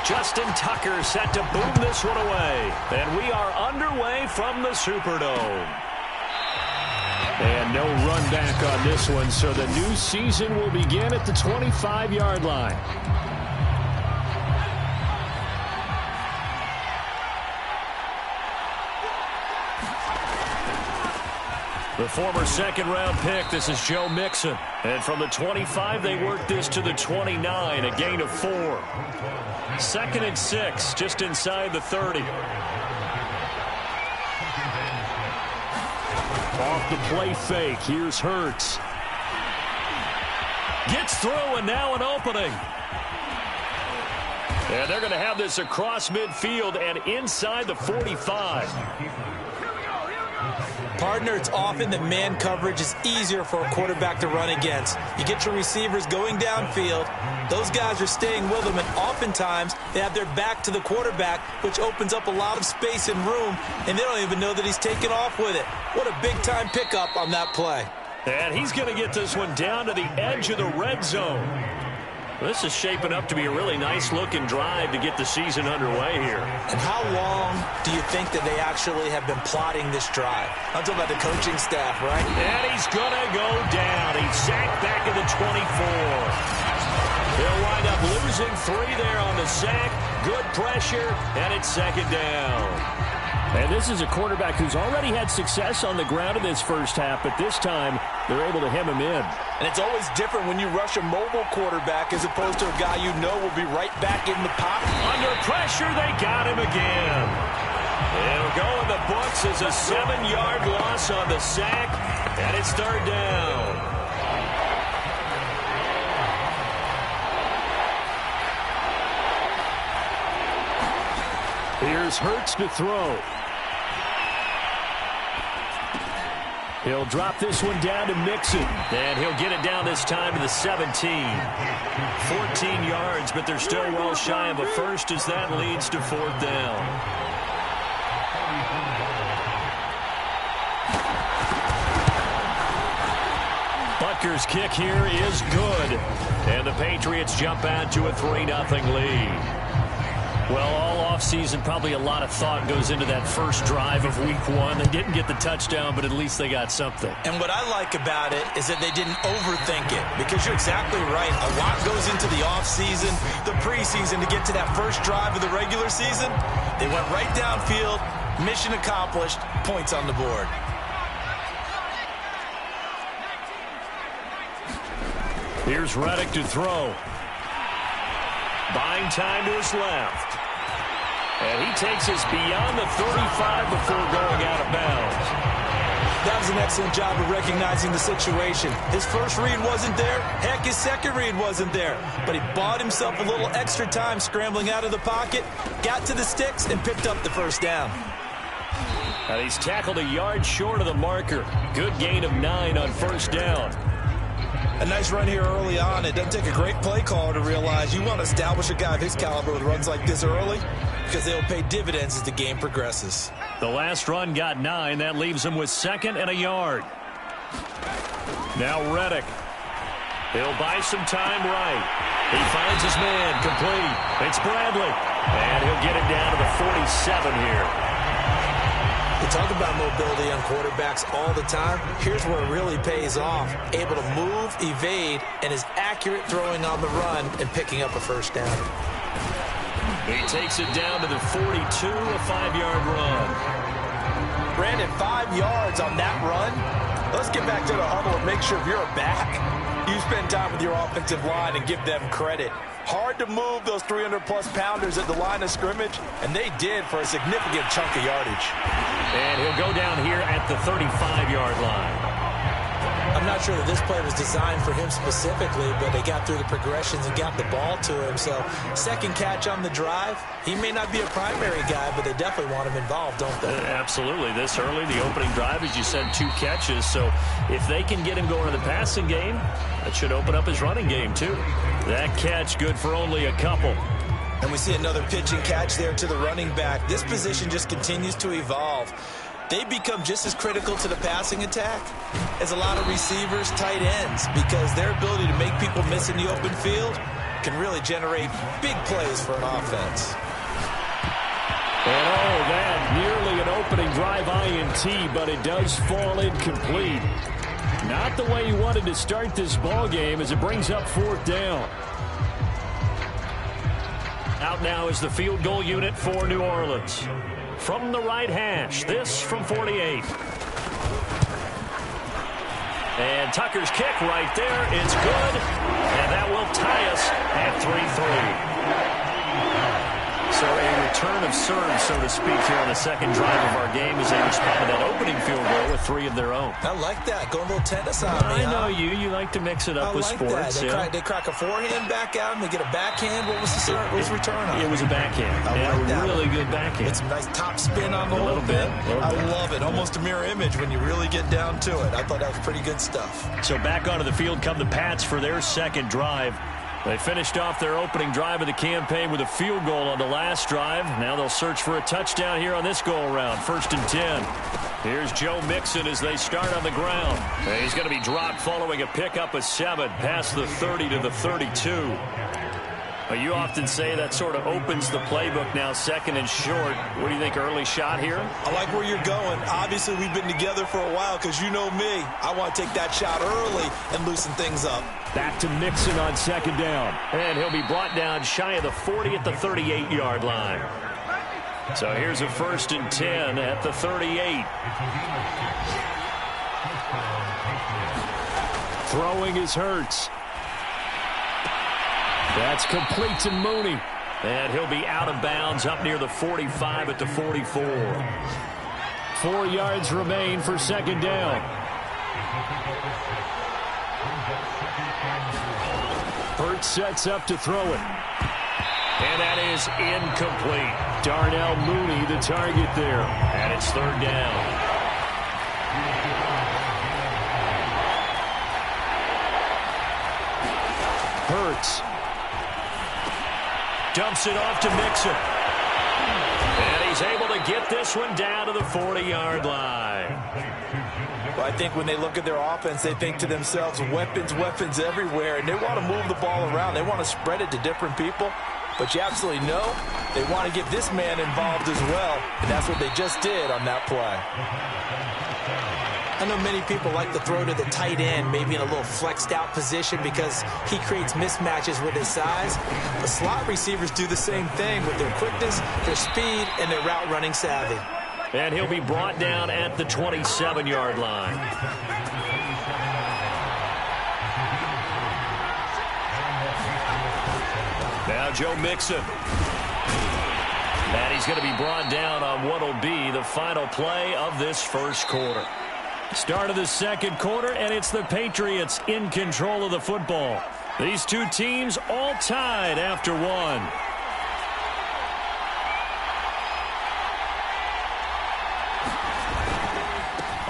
Justin Tucker set to boom this one away. And we are underway from the Superdome. And no run back on this one, so the new season will begin at the 25-yard line. The former second-round pick, this is Joe Mixon. And from the 25, they work this to the 29, a gain of 4. 2nd and 6, just inside the 30. Off the play fake, here's Hurts. Gets through, and now an opening. And they're going to have this across midfield and inside the 45. Partner, it's often that man coverage is easier for a quarterback to run against. You get your receivers going downfield. Those guys are staying with them, and oftentimes they have their back to the quarterback, which opens up a lot of space and room, and they don't even know that he's taken off with it. What a big-time pickup on that play. And he's going to get this one down to the edge of the red zone. This is shaping up to be a really nice-looking drive to get the season underway here. And how long do you think that they actually have been plotting this drive? I'm talking about the coaching staff, right? And he's going to go down. He's sacked back at the 24. They'll wind up losing 3 there on the sack. Good pressure, and it's 2nd down. And this is a quarterback who's already had success on the ground in this first half, but this time they're able to hem him in. And it's always different when you rush a mobile quarterback as opposed to a guy you know will be right back in the pocket. Under pressure, they got him again. It'll go in the books as a 7-yard loss on the sack, and it's 3rd down. Here's Hurts to throw. He'll drop this one down to Mixon. And he'll get it down this time to the 17. 14 yards, but they're still well shy of a first as that leads to 4th down. Butker's kick here is good. And the Patriots jump out to a 3-0 lead. Well, all offseason, probably a lot of thought goes into that first drive of Week 1. They didn't get the touchdown, but at least they got something. And what I like about it is that they didn't overthink it, because you're exactly right. A lot goes into the offseason, the preseason, to get to that first drive of the regular season. They went right downfield, mission accomplished, points on the board. Here's Reddick to throw. Buying time to his left. And he takes us beyond the 35 before going out of bounds. That was an excellent job of recognizing the situation. His first read wasn't there. Heck, his second read wasn't there. But he bought himself a little extra time scrambling out of the pocket, got to the sticks, and picked up the 1st down. And he's tackled a yard short of the marker. Good gain of 9 on 1st down. A nice run here early on. It doesn't take a great play caller to realize you want to establish a guy of his caliber with runs like this early, because they'll pay dividends as the game progresses. The last run got 9. That leaves him with 2nd and a yard. Now Reddick. He'll buy some time right. He finds his man complete. It's Bradley. And he'll get it down to the 47 here. We talk about mobility on quarterbacks all the time. Here's where it really pays off. Able to move, evade, and is accurate throwing on the run and picking up a 1st down. He takes it down to the 42, a 5-yard run. Brandon, 5 yards on that run. Let's get back to the huddle and make sure if you're a back, you spend time with your offensive line and give them credit. Hard to move those 300-plus pounders at the line of scrimmage, and they did for a significant chunk of yardage. And he'll go down here at the 35-yard line. I'm not sure that this play was designed for him specifically, but they got through the progressions and got the ball to him. So 2nd catch on the drive. He may not be a primary guy, but they definitely want him involved, don't they? Absolutely. This early, the opening drive, as you said, 2 catches. So if they can get him going in the passing game, that should open up his running game too. That catch good for only a couple. And we see another pitch and catch there to the running back. This position just continues to evolve. they become just as critical to the passing attack as a lot of receivers, tight ends, because their ability to make people miss in the open field can really generate big plays for an offense. And oh, that nearly an opening drive INT, but it does fall incomplete. Not the way you wanted to start this ball game as it brings up 4th down. Out now is the field goal unit for New Orleans. From the right hash, this from 48. And Tucker's kick right there. It's good. And that will tie us at 3-3. So a return of serve, so to speak, here on the second drive of our game as they respond to that opening field goal with 3 of their own. I like that. Going a little tennis on me. I know you. You like to mix it up with sports. They crack a forehand back out and they get a backhand. What was the return on? It was a backhand. I like that. Really good backhand. With some nice top spin on the whole thing. I love it. Almost a mirror image when you really get down to it. I thought that was pretty good stuff. So back onto the field come the Pats for their second drive. They finished off their opening drive of the campaign with a field goal on the last drive. Now they'll search for a touchdown here on this go-around. 1st and 10. Here's Joe Mixon as they start on the ground. And he's going to be dropped following a pickup of 7 past the 30 to the 32. You often say that sort of opens the playbook now, 2nd and short. What do you think, early shot here? I like where you're going. Obviously, we've been together for a while because you know me. I want to take that shot early and loosen things up. Back to Mixon on 2nd down. And he'll be brought down shy of the 40 at the 38-yard line. So here's a 1st and 10 at the 38. Throwing is Hurts. That's complete to Mooney. And he'll be out of bounds up near the 45 at the 44. 4 yards remain for 2nd down. Hurts sets up to throw it. And that is incomplete. Darnell Mooney the target there. And it's 3rd down. Hurts dumps it off to Mixon. And he's able to get this one down to the 40-yard line. Well, I think when they look at their offense, they think to themselves, weapons, weapons everywhere, and they want to move the ball around. They want to spread it to different people. But you absolutely know they want to get this man involved as well, and that's what they just did on that play. I know many people like to throw to the tight end, maybe in a little flexed out position because he creates mismatches with his size. The slot receivers do the same thing with their quickness, their speed, and their route running savvy. And he'll be brought down at the 27-yard line. Now Joe Mixon. And he's going to be brought down on what will be the final play of this first quarter. Start of the second quarter, and it's the Patriots in control of the football. These two teams all tied after 1.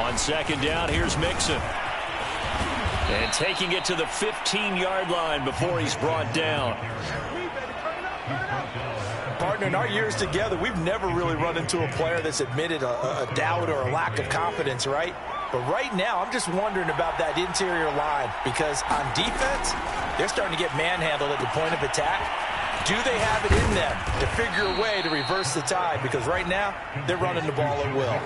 On 2nd down, here's Mixon. And taking it to the 15-yard line before he's brought down. Partner, in our years together, we've never really run into a player that's admitted a doubt or a lack of confidence, right? But right now, I'm just wondering about that interior line because on defense, they're starting to get manhandled at the point of attack. Do they have it in them to figure a way to reverse the tide? Because right now, they're running the ball at will.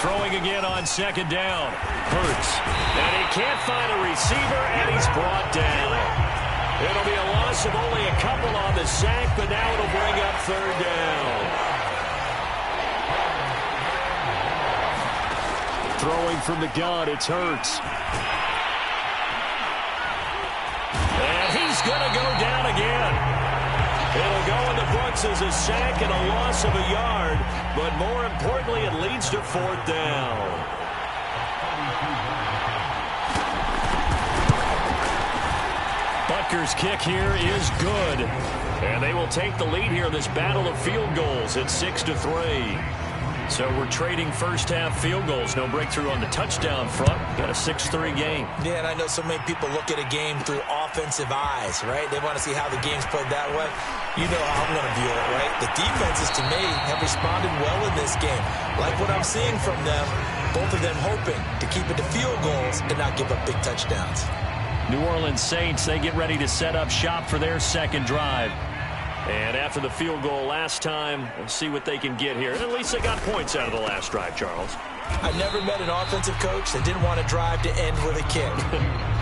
Throwing again on 2nd down. Hurts. And he can't find a receiver, and he's brought down. It'll be a loss of only a couple on the sack, but now it'll bring up 3rd down. Throwing from the gun, it's Hurts. And he's going to go down again. It'll go in the books as a sack and a loss of a yard, but more importantly, it leads to 4th down. Butker's kick here is good. And they will take the lead here in this battle of field goals at 6-3. So we're trading first-half field goals. No breakthrough on the touchdown front. Got a 6-3 game. Yeah, and I know so many people look at a game through offensive eyes, right? They want to see how the game's played that way. You know how I'm going to view it, right? The defenses, to me, have responded well in this game. Like what I'm seeing from them, both of them hoping to keep it to field goals and not give up big touchdowns. New Orleans Saints, they get ready to set up shop for their second drive. And after the field goal last time, we'll see what they can get here. At least they got points out of the last drive, Charles. I never met an offensive coach that didn't want to drive to end with a kick.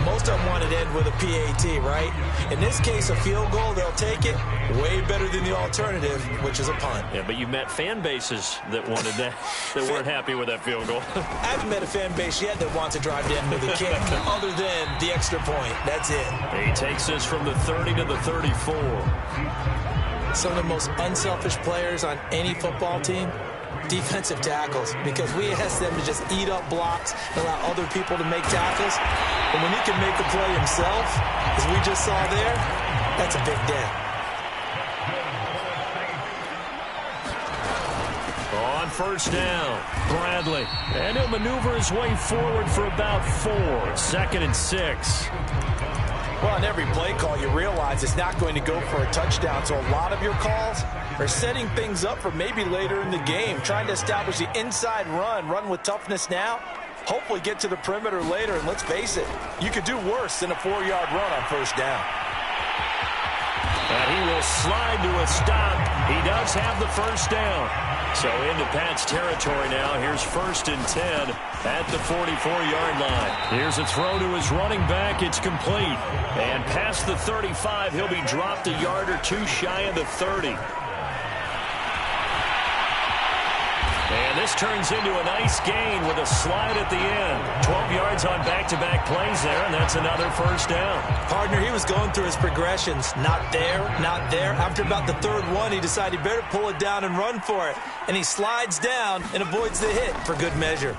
Most of them want to end with a PAT, right? In this case, a field goal, they'll take it way better than the alternative, which is a punt. Yeah, but you met fan bases that wanted that, that weren't happy with that field goal. I haven't met a fan base yet that wants to drive to end with a kick, other than the extra point. That's it. He takes this from the 30 to the 34. Some of the most unselfish players on any football team, defensive tackles, because we ask them to just eat up blocks and allow other people to make tackles. And when he can make a play himself, as we just saw there, that's a big day. On first down, Bradley. And he'll maneuver his way forward for about 4. 2nd and 6. Well, on every play call, you realize it's not going to go for a touchdown. So a lot of your calls are setting things up for maybe later in the game, trying to establish the inside run with toughness now, hopefully get to the perimeter later. And let's face it, you could do worse than a 4-yard run on first down. And he will slide to a stop. He does have the first down. So into Pat's territory now. Here's 1st and 10 at the 44-yard line. Here's a throw to his running back. It's complete. And past the 35, he'll be dropped a yard or two shy of the 30. And this turns into a nice gain with a slide at the end. 12 yards on back-to-back plays there, and that's another first down. Partner, he was going through his progressions. Not there, not there. After about the 3rd one, he decided he better pull it down and run for it. And he slides down and avoids the hit for good measure.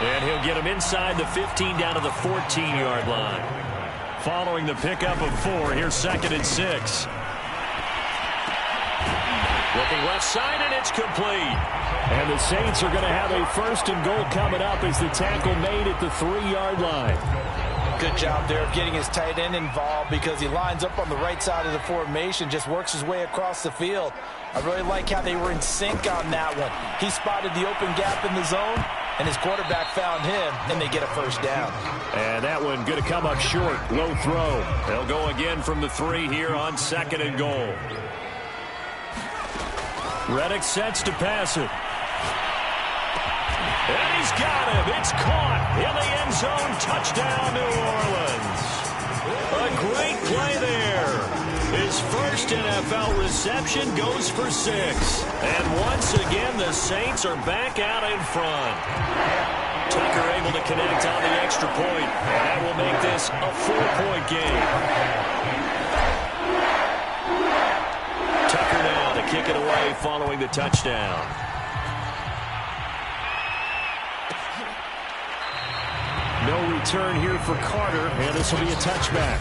And he'll get him inside the 15 down to the 14-yard line. Following the pickup of 4, here's 2nd and 6. Looking left side, and it's complete. And the Saints are going to have a 1st and goal coming up as the tackle made at the 3-yard line. Good job there of getting his tight end involved, because he lines up on the right side of the formation, just works his way across the field. I really like how they were in sync on that one. He spotted the open gap in the zone, and his quarterback found him, and they get a first down. And that one going to come up short. Low throw. They'll go again from the 3 here on 2nd and goal. Reddick sets to pass it. And he's got him. It's caught in the end zone. Touchdown, New Orleans. A great play there. His first NFL reception goes for 6. And once again, the Saints are back out in front. Tucker able to connect on the extra point. And that will make this a 4-point game. Tucker now to kick it away following the touchdown. No return here for Carter, and this will be a touchback.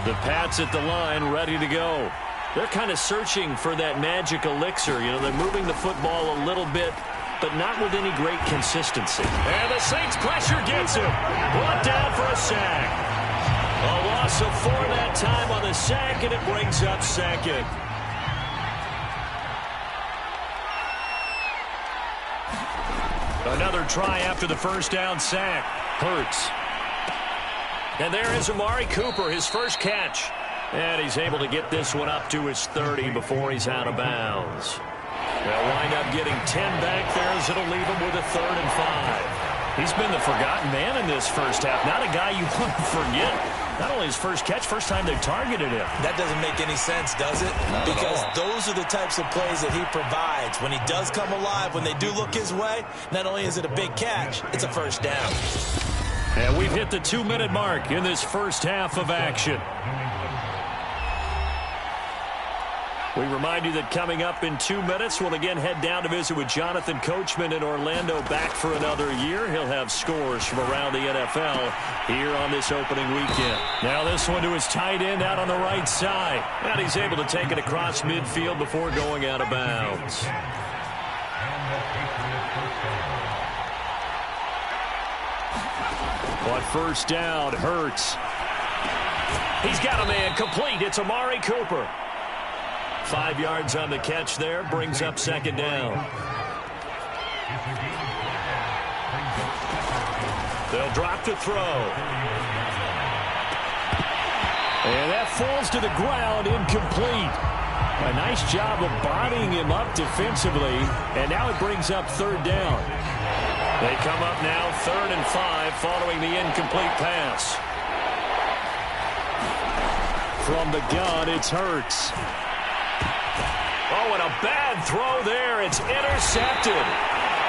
The Pats at the line, ready to go. They're kind of searching for that magic elixir. You know, they're moving the football a little bit, but not with any great consistency. And the Saints pressure gets him. Brought down for a sack. A loss of 4 that time on the sack, and it brings up 2nd. Another try after the first down sack. Hurts. And there is Amari Cooper, his first catch. And he's able to get this one up to his 30 before he's out of bounds. They'll wind up getting 10 back there as it'll leave him with a 3rd and 5. He's been the forgotten man in this first half. Not a guy you want to forget. Not only his first catch, first time they've targeted him. That doesn't make any sense, does it? Because those are the types of plays that he provides. When he does come alive, when they do look his way, not only is it a big catch, it's a first down. And we've hit the 2-minute mark in this first half of action. We remind you that coming up in 2 minutes, we'll again head down to visit with Jonathan Coachman in Orlando, back for another year. He'll have scores from around the NFL here on this opening weekend. Now this one to his tight end out on the right side. And he's able to take it across midfield before going out of bounds. On first down, Hurts. He's got a man complete. It's Amari Cooper. 5 yards on the catch there, brings up second down. They'll drop to throw. And that falls to the ground, incomplete. A nice job of bodying him up defensively, and now it brings up third down. They come up now 3rd and 5 following the incomplete pass. From the gun, it's Hurts. Oh, and a bad throw there. It's intercepted.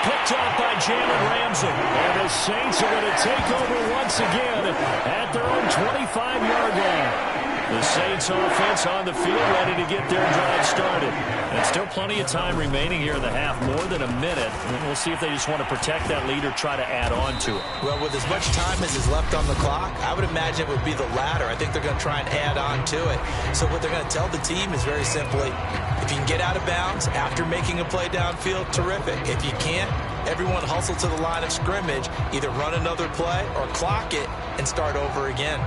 Picked off by Jalen Ramsey. And the Saints are going to take over once again at their own 25-yard line. The Saints offense on the field, ready to get their drive started. And still plenty of time remaining here in the half, more than a minute. And we'll see if they just want to protect that lead or try to add on to it. Well, with as much time as is left on the clock, I would imagine it would be the latter. I think they're going to try and add on to it. So what they're going to tell the team is very simply, if you can get out of bounds after making a play downfield, terrific. If you can't, everyone hustle to the line of scrimmage, either run another play or clock it and start over again.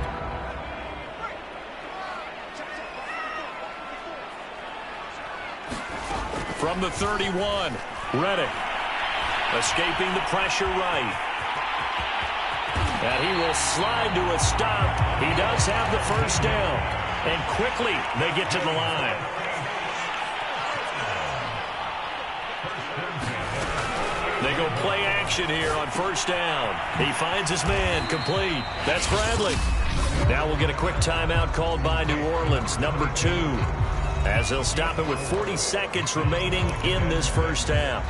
From the 31, Reddick escaping the pressure right. And he will slide to a stop. He does have the first down. And quickly they get to the line. They go play action here on first down. He finds his man, complete. That's Bradley. Now we'll get a quick timeout called by New Orleans, number 2. As they'll stop it with 40 seconds remaining in this first half.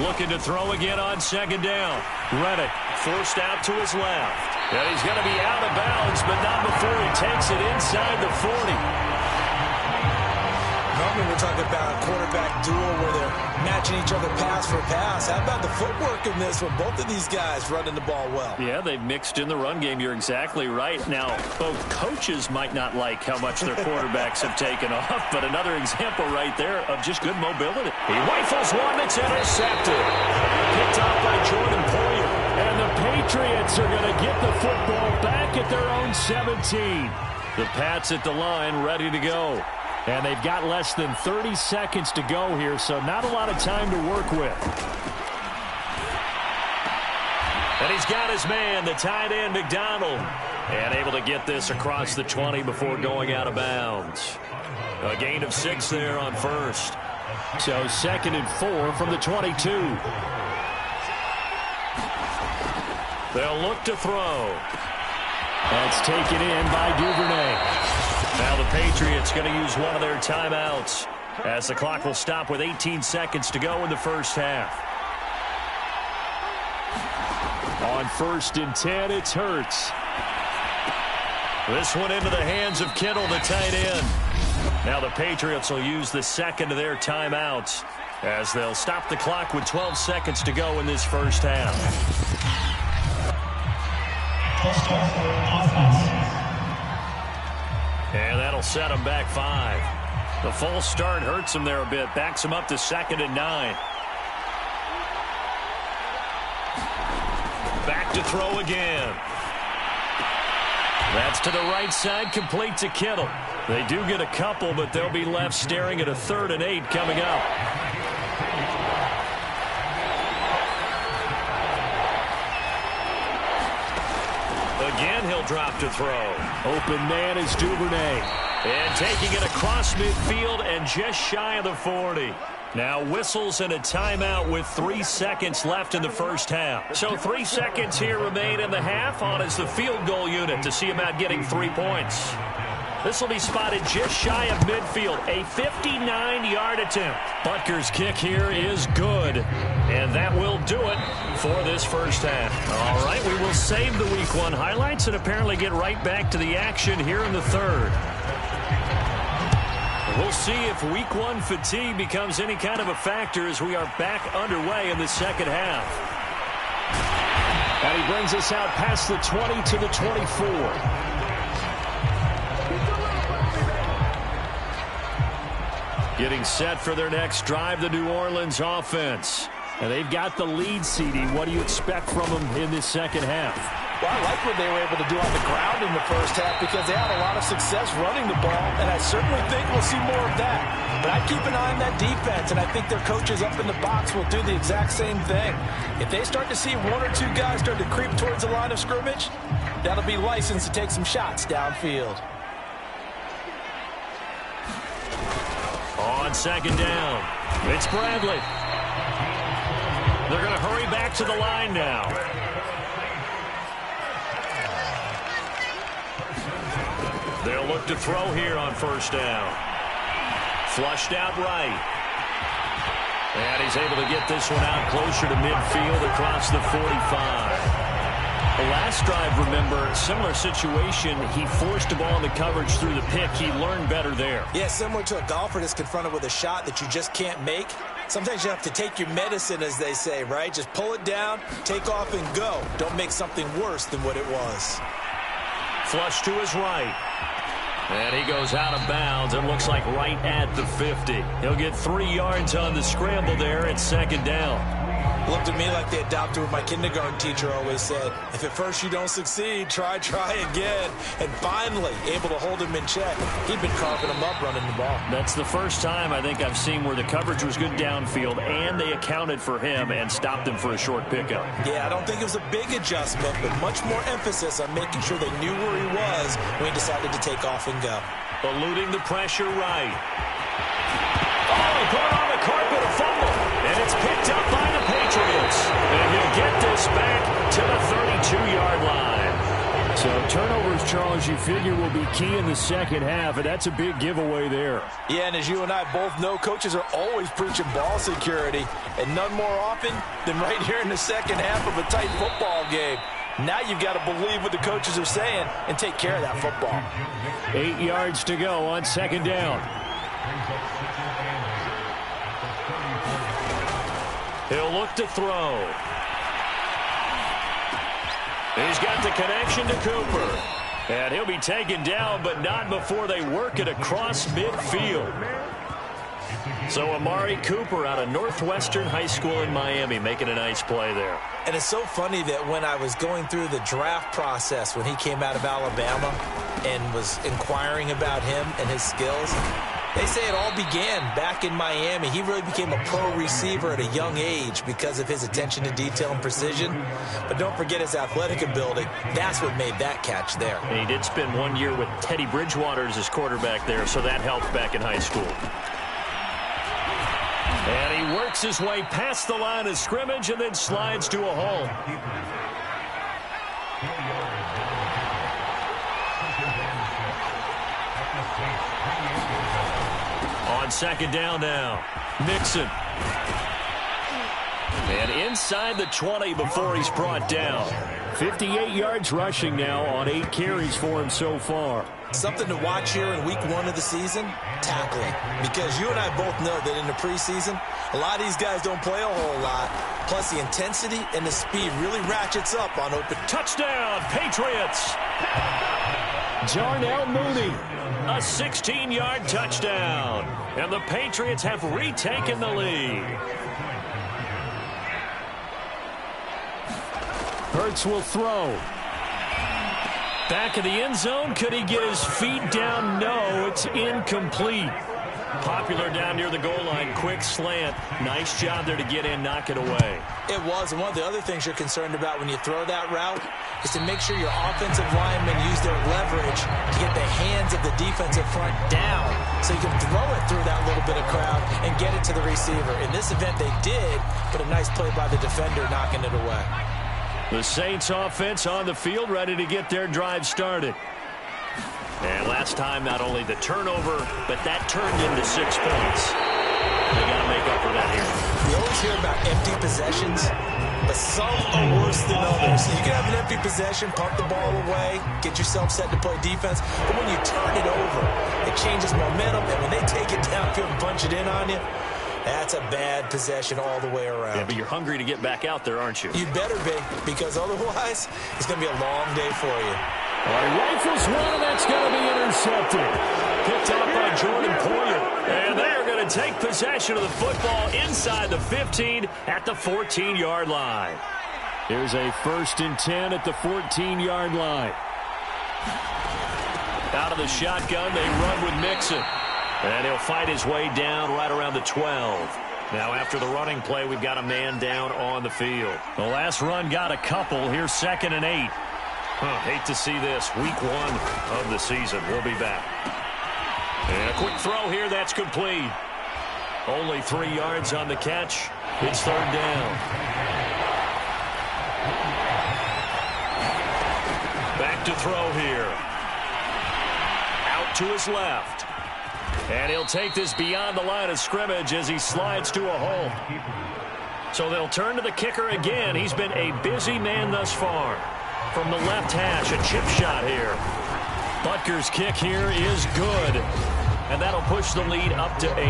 Looking to throw again on second down. Reddick forced out to his left. And he's going to be out of bounds, but not before he takes it inside the 40. Normally we're talking about a quarterback duel where they're matching each other pass for pass. How about the footwork in this with both of these guys running the ball well? Yeah, they've mixed in the run game. You're exactly right. Now, both coaches might not like how much their quarterbacks have taken off, but another example right there of just good mobility. He rifles one that's intercepted. Picked off by Jordan Poyer. And the Patriots are going to get the football back at their own 17. The Pats at the line, ready to go. And they've got less than 30 seconds to go here, so not a lot of time to work with. And he's got his man, the tight end, McDonald. And able to get this across the 20 before going out of bounds. A gain of 6 there on first. So 2nd and 4 from the 22. They'll look to throw. That's taken in by Duvernay. Now the Patriots going to use one of their timeouts as the clock will stop with 18 seconds to go in the first half. On 1st and 10, it's Hurts. This one into the hands of Kittle, the tight end. Now the Patriots will use the second of their timeouts as they'll stop the clock with 12 seconds to go in this first half. And that'll set him back 5. The false start hurts him there a bit. Backs him up to 2nd and 9. Back to throw again. That's to the right side, complete to Kittle. They do get a couple, but they'll be left staring at a 3rd and 8 coming up. Again, he'll drop to throw. Open man is Duvernay. And taking it across midfield and just shy of the 40. Now whistles and a timeout with 3 seconds left in the first half. So 3 seconds here remain in the half on as the field goal unit to see about getting 3 points. This will be spotted just shy of midfield. A 59-yard attempt. Butker's kick here is good. And that will do it for this first half. All right, we will save the Week 1 highlights and apparently get right back to the action here in the third. We'll see if Week 1 fatigue becomes any kind of a factor as we are back underway in the second half. And he brings us out past the 20 to the 24. Getting set for their next drive, the New Orleans offense. And they've got the lead, CD. What do you expect from them in this second half? Well, I like what they were able to do on the ground in the first half because they had a lot of success running the ball, and I certainly think we'll see more of that. But I keep an eye on that defense, and I think their coaches up in the box will do the exact same thing. If they start to see one or two guys start to creep towards the line of scrimmage, that'll be licensed to take some shots downfield. On second down, it's Bradley. They're going to hurry back to the line now. They'll look to throw here on first down. Flushed out right. And he's able to get this one out closer to midfield across the 45. The last drive, remember, similar situation. He forced the ball into coverage through the pick. He learned better there. Yeah, similar to a golfer that's confronted with a shot that you just can't make. Sometimes you have to take your medicine, as they say, right? Just pull it down, take off, and go. Don't make something worse than what it was. Flush to his right. And he goes out of bounds. It looks like right at the 50. He'll get 3 yards on the scramble there at second down. Looked at me like they adopted what my kindergarten teacher always said. If at first you don't succeed, try again. And finally, able to hold him in check. He'd been carving him up running the ball. That's the first time I think I've seen where the coverage was good downfield, and they accounted for him and stopped him for a short pickup. Yeah, I don't think it was a big adjustment, but much more emphasis on making sure they knew where he was when he decided to take off and go. Eluding the pressure right. Oh, he put it on the carpet, a fumble. And it's picked up by the Patriots. And he'll get this back to the 32-yard line. So turnovers, Charles, you figure will be key in the second half, and that's a big giveaway there. Yeah, and as you and I both know, coaches are always preaching ball security, and none more often than right here in the second half of a tight football game. Now you've got to believe what the coaches are saying and take care of that football. 8 yards to go on second down. He'll look to throw. He's got the connection to Cooper. And he'll be taken down, but not before they work it across midfield. So Amari Cooper out of Northwestern High School in Miami making a nice play there. And it's so funny that when I was going through the draft process when he came out of Alabama and was inquiring about him and his skills, they say it all began back in Miami. He really became a pro receiver at a young age because of his attention to detail and precision. But don't forget his athletic ability. That's what made that catch there. And he did spend 1 year with Teddy Bridgewater as his quarterback there, so that helped back in high school. And he works his way past the line of scrimmage and then slides to a hole. On second down now, Mixon. And inside the 20 before he's brought down. 58 yards rushing now on 8 carries for him so far. Something to watch here in week 1 of the season, tackling. Because you and I both know that in the preseason, a lot of these guys don't play a whole lot. Plus the intensity and the speed really ratchets up on open. Touchdown, Patriots! Jarnell Mooney, a 16-yard touchdown. And the Patriots have retaken the lead. Hurts will throw. Back of the end zone. Could he get his feet down? No, it's incomplete. Popular down near the goal line. Quick slant. Nice job there to get in, knock it away. It was, and one of the other things you're concerned about when you throw that route is to make sure your offensive linemen use their leverage to get the hands of the defensive front down so you can throw it through that little bit of crowd and get it to the receiver. In this event, they did, but a nice play by the defender knocking it away. The Saints offense on the field ready to get their drive started. And last time, not only the turnover, but that turned into 6 points. They got to make up for that here. We always hear about empty possessions, but some are worse than others. You can have an empty possession, pump the ball away, get yourself set to play defense, but when you turn it over, it changes momentum, and when they take it downfield and punch it in on you, that's a bad possession all the way around. Yeah, but you're hungry to get back out there, aren't you? You better be, because otherwise, it's going to be a long day for you. All right, rifles one, and that's going to be intercepted. Picked up by Jordan Poyer. And they are going to take possession of the football inside the 15 at the 14-yard line. Here's a 1st and 10 at the 14-yard line. Out of the shotgun, they run with Mixon. And he'll fight his way down right around the 12. Now after the running play, we've got a man down on the field. The last run got a couple. Here's 2nd and 8. Hate to see this. Week 1 of the season. We'll be back. And a quick throw here. That's complete. Only 3 yards on the catch. It's 3rd down. Back to throw here. Out to his left. And he'll take this beyond the line of scrimmage as he slides to a hole. So they'll turn to the kicker again. He's been a busy man thus far. From the left hash, a chip shot here. Butker's kick here is good. And that'll push the lead up to 8.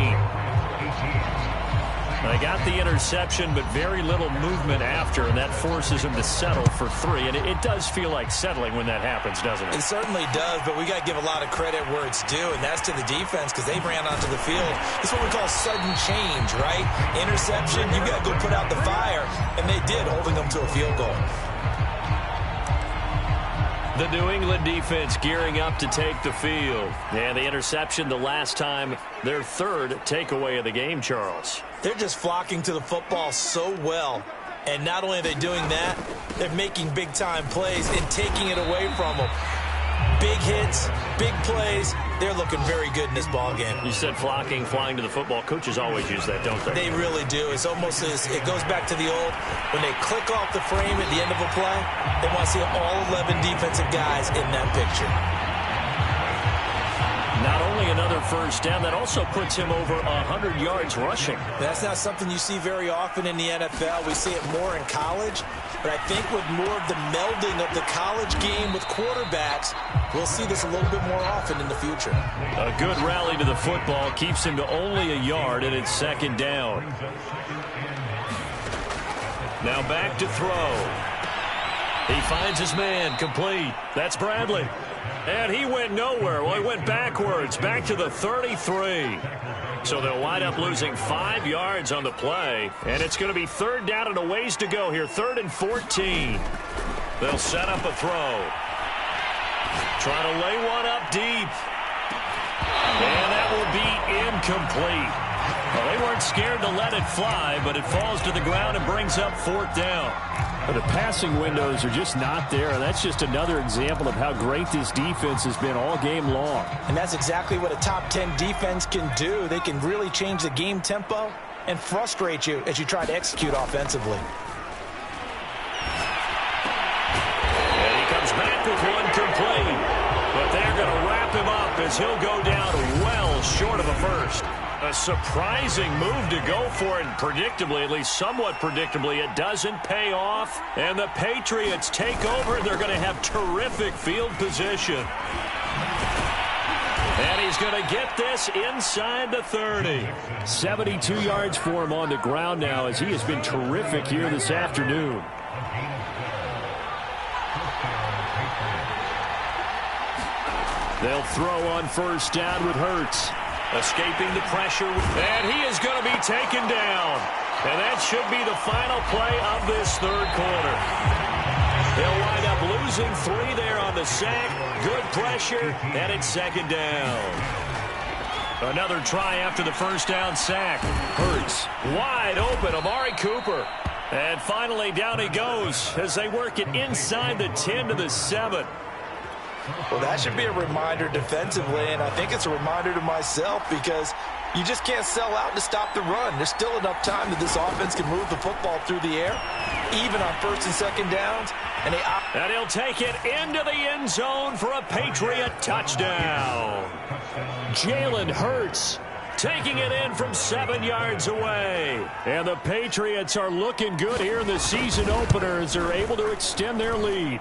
They got the interception, but very little movement after, and that forces him to settle for 3. And it does feel like settling when that happens, doesn't it? It certainly does, but we got to give a lot of credit where it's due, and that's to the defense because they ran onto the field. It's what we call sudden change, right? Interception, you got to go put out the fire, and they did, holding them to a field goal. The New England defense gearing up to take the field. And the interception the last time, their 3rd takeaway of the game, Charles. They're just flocking to the football so well. And not only are they doing that, they're making big-time plays and taking it away from them. Big hits, big plays. They're looking very good in this ball game. You said flocking, flying to the football. Coaches always use that, don't they? They really do. It's almost as it goes back to the old, when they click off the frame at the end of a play, they want to see all 11 defensive guys in that picture. Not only another 1st down, that also puts him over 100 yards rushing. That's not something you see very often in the NFL. We see it more in college. But I think with more of the melding of the college game with quarterbacks, we'll see this a little bit more often in the future. A good rally to the football keeps him to only a yard, and it's 2nd down. Now back to throw. He finds his man, complete. That's Bradley. And he went nowhere. Well, he went backwards, back to the 33. So they'll wind up losing 5 yards on the play. And it's going to be 3rd down and a ways to go here. 3rd and 14. They'll set up a throw. Trying to lay one up deep. And that will be incomplete. Well, they weren't scared to let it fly, but it falls to the ground and brings up 4th down. The passing windows are just not there. That's just another example of how great this defense has been all game long. And that's exactly what a top 10 defense can do. They can really change the game tempo and frustrate you as you try to execute offensively. And he comes back with one complete. But they're going to wrap him up as he'll go down well short of a 1st. A surprising move to go for it, and predictably, at least somewhat predictably, it doesn't pay off. And the Patriots take over. They're going to have terrific field position. And he's going to get this inside the 30. 72 yards for him on the ground now as he has been terrific here this afternoon. They'll throw on 1st down with Hurts. Escaping the pressure, and he is going to be taken down. And that should be the final play of this 3rd quarter. They'll wind up losing 3 there on the sack. Good pressure, and it's 2nd down. Another try after the 1st down sack. Hurts wide open, Amari Cooper. And finally down he goes as they work it inside the 10 to the 7. Well, that should be a reminder defensively, and I think it's a reminder to myself because You just can't sell out to stop the run. There's still enough time that this offense can move the football through the air, even on first and second downs. And he'll take it into the end zone for a Patriot touchdown. Jalen Hurts taking it in from 7 yards away. And the Patriots are looking good here in the season opener as they're able to extend their lead.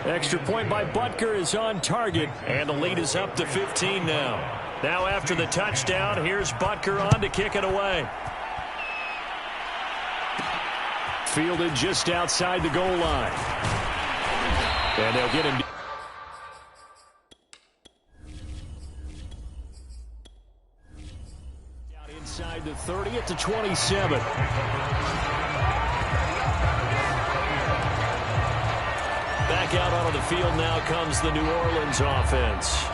Extra point by Butker is on target, and the lead is up to 15 now. Now after the touchdown, here's Butker on to kick it away. Fielded just outside the goal line. And they'll get him. Out inside the 30 at the 27. Back out onto the field now comes the New Orleans offense.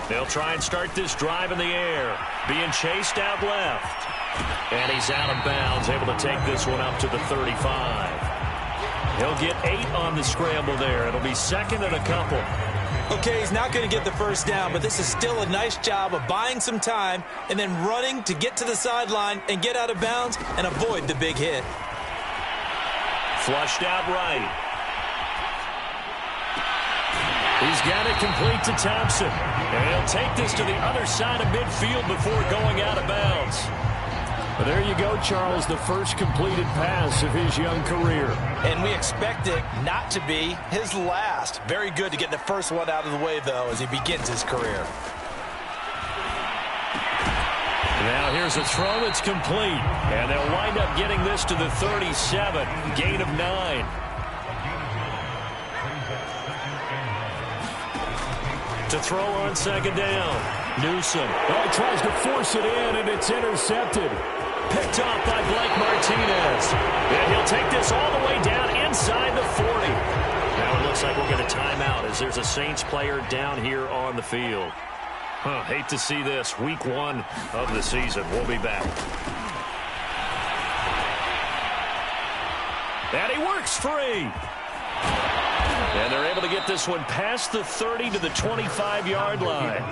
They'll try and start this drive in the air. Being chased out left. And he's out of bounds, able to take this one up to the 35. He'll get 8 on the scramble there. It'll be second and a couple. Okay, he's not going to get the first down, but this is still a nice job of buying some time and then running to get to the sideline and get out of bounds and avoid the big hit. Flushed out right. He's got it complete to Thompson. And he'll take this to the other side of midfield before going out of bounds. Well, there you go, Charles, the first completed pass of his young career. And we expect it not to be his last. Very good to get the first one out of the way, though, as he begins his career. Now here's a throw that's complete. And they'll wind up getting this to the 37. Gain of 9. To throw on second down. Newsom. Oh, he tries to force it in, and it's intercepted. Picked off by Blake Martinez. And he'll take this all the way down inside the 40. Now it looks like we'll get a timeout as there's a Saints player down here on the field. Hate to see this. Week 1 of the season. We'll be back. And he works free. And they're able to get this one past the 30 to the 25-yard line.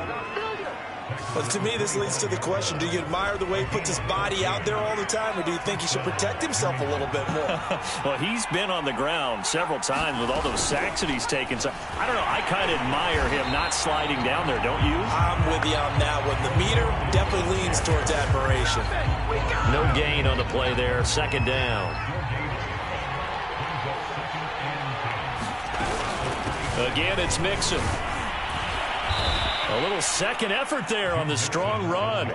But to me, this leads to the question, do you admire the way he puts his body out there all the time, or do you think he should protect himself a little bit more? Well, he's been on the ground several times with all those sacks that he's taken. So, I don't know, I kind of admire him not sliding down there, don't you? I'm with you on that one. The meter definitely leans towards admiration. No gain on the play there, second down. Again, it's Mixon. A little second effort there on the strong run.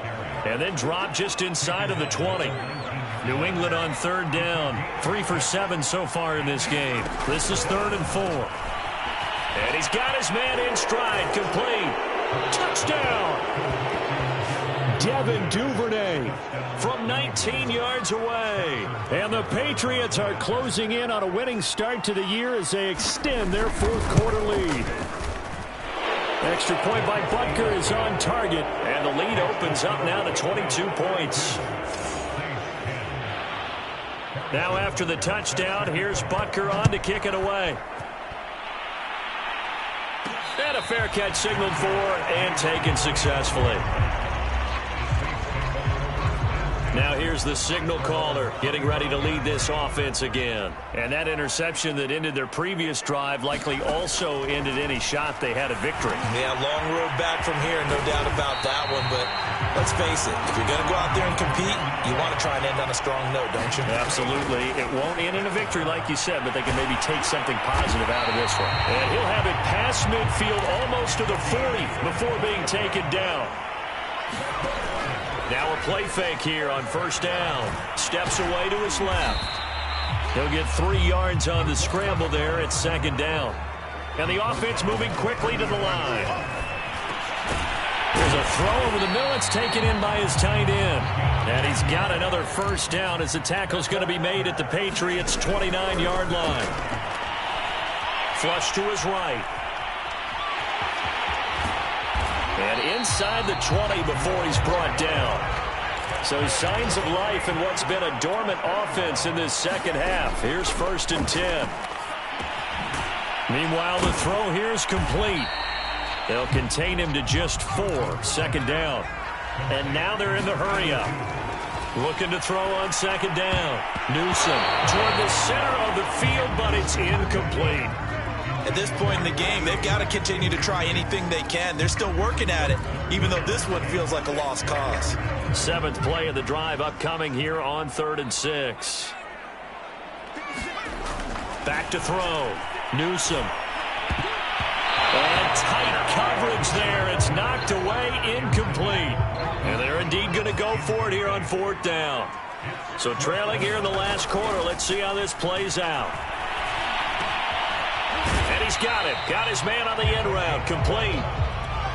And then drop just inside of the 20. New England on third down. 3 for 7 so far in this game. This is 3rd and 4. And he's got his man in stride. Complete. Touchdown. Devin Duvernay from 19 yards away. And the Patriots are closing in on a winning start to the year as they extend their 4th quarter lead. Extra point by Butker is on target, and the lead opens up now to 22 points. Now after the touchdown, here's Butker on to kick it away. And a fair catch signaled for and taken successfully. Now here's the signal caller getting ready to lead this offense again. And that interception that ended their previous drive likely also ended any shot they had at victory. Yeah, long road back from here, no doubt about that one. But let's face it, if you're going to go out there and compete, you want to try and end on a strong note, don't you? Absolutely. It won't end in a victory like you said, but they can maybe take something positive out of this one. And he'll have it past midfield almost to the 40 before being taken down. Now a play fake here on first down. Steps away to his left. He'll get 3 yards on the scramble there at second down. And the offense moving quickly to the line. There's a throw over the middle. It's taken in by his tight end. And he's got another first down as the tackle's going to be made at the Patriots' 29-yard line. Flush to his right. And inside the 20 before he's brought down. So signs of life in what's been a dormant offense in this second half. Here's 1st and 10. Meanwhile, the throw here is complete. They'll contain him to just 4. 2nd down. And now they're in the hurry-up. Looking to throw on 2nd down. Newsom toward the center of the field, but it's incomplete. At this point in the game, they've got to continue to try anything they can. They're still working at it, even though this one feels like a lost cause. 7th play of the drive upcoming here on 3rd and 6. Back to throw. Newsom. And tight coverage there. It's knocked away, incomplete. And they're indeed going to go for it here on 4th down. So trailing here in the last quarter. Let's see how this plays out. And he's got it. Got his man on the end route. Complete.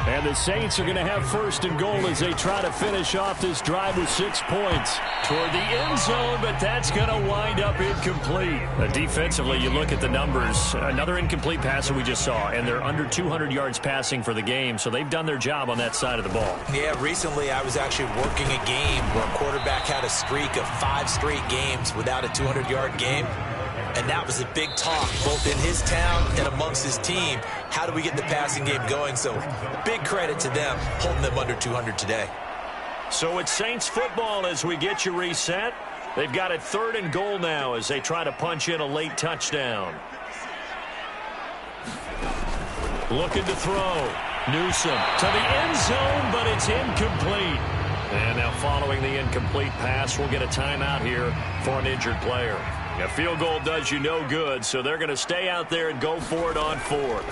And the Saints are going to have 1st and goal as they try to finish off this drive with 6 points. Toward the end zone, but that's going to wind up incomplete. Defensively, you look at the numbers. Another incomplete pass that we just saw, and they're under 200 yards passing for the game, so they've done their job on that side of the ball. Yeah, recently I was actually working a game where a quarterback had a streak of 5 straight games without a 200-yard game. And that was a big talk, both in his town and amongst his team. How do we get the passing game going? So big credit to them, holding them under 200 today. So it's Saints football as we get you reset. They've got it 3rd and goal now as they try to punch in a late touchdown. Looking to throw. Newsom to the end zone, but it's incomplete. And now following the incomplete pass, we'll get a timeout here for an injured player. A field goal does you no good, so they're going to stay out there and go for it on 4th.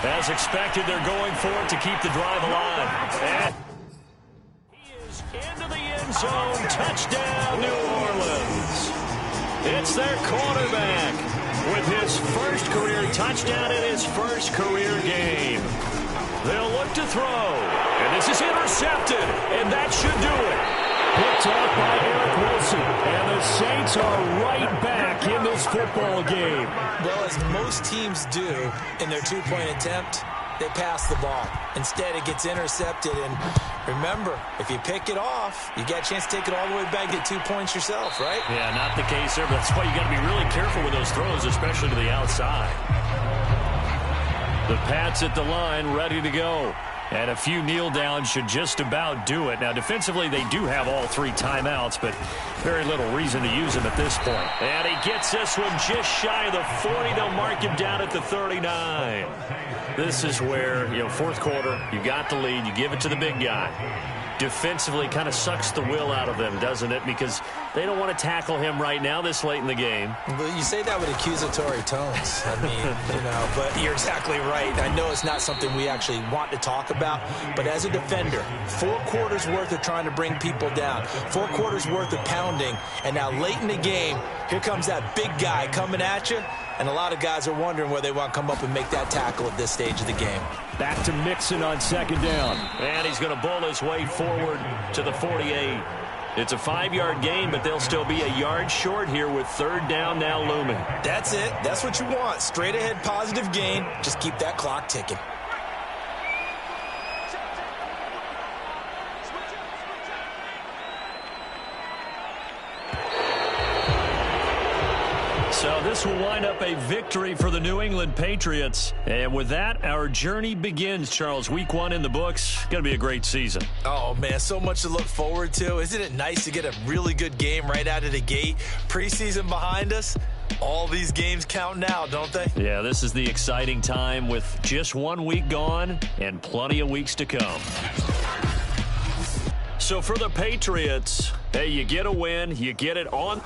As expected, they're going for it to keep the drive alive. And he is into the end zone. Touchdown, New Orleans. It's their quarterback with his first career touchdown in his first career game. They'll look to throw. And this is intercepted, and that should do it. Picked off by Eric Wilson, and the Saints are right back in this football game. Well, as most teams do in their 2-point attempt, they pass the ball. Instead, it gets intercepted, and remember, if you pick it off, you get a chance to take it all the way back, get 2 points yourself, right? Yeah, not the case there, but that's why you got to be really careful with those throws, especially to the outside. The Pats at the line, ready to go. And a few kneel downs should just about do it. Now, defensively, they do have all 3 timeouts, but very little reason to use them at this point. And he gets this one just shy of the 40. They'll mark him down at the 39. This is where, 4th quarter, you got the lead, you give it to the big guy. Defensively kind of sucks the will out of them, doesn't it? Because they don't want to tackle him right now this late in the game. Well, you say that with accusatory tones. I mean, but you're exactly right. I know it's not something we actually want to talk about, but as a defender, 4 quarters worth of trying to bring people down, 4 quarters worth of pounding, and now late in the game, here comes that big guy coming at you, and a lot of guys are wondering where they want to come up and make that tackle at this stage of the game. Back to Mixon on 2nd down. And he's going to bull his way forward to the 48. It's a 5-yard gain, but they'll still be a yard short here with 3rd down now looming. That's it. That's what you want. Straight ahead positive gain. Just keep that clock ticking. So this will wind up a victory for the New England Patriots. And with that, our journey begins, Charles. Week 1 in the books. Going to be a great season. Oh, man, so much to look forward to. Isn't it nice to get a really good game right out of the gate? Preseason behind us. All these games count now, don't they? Yeah, this is the exciting time with just 1 week gone and plenty of weeks to come. So for the Patriots, hey, you get a win, you get it on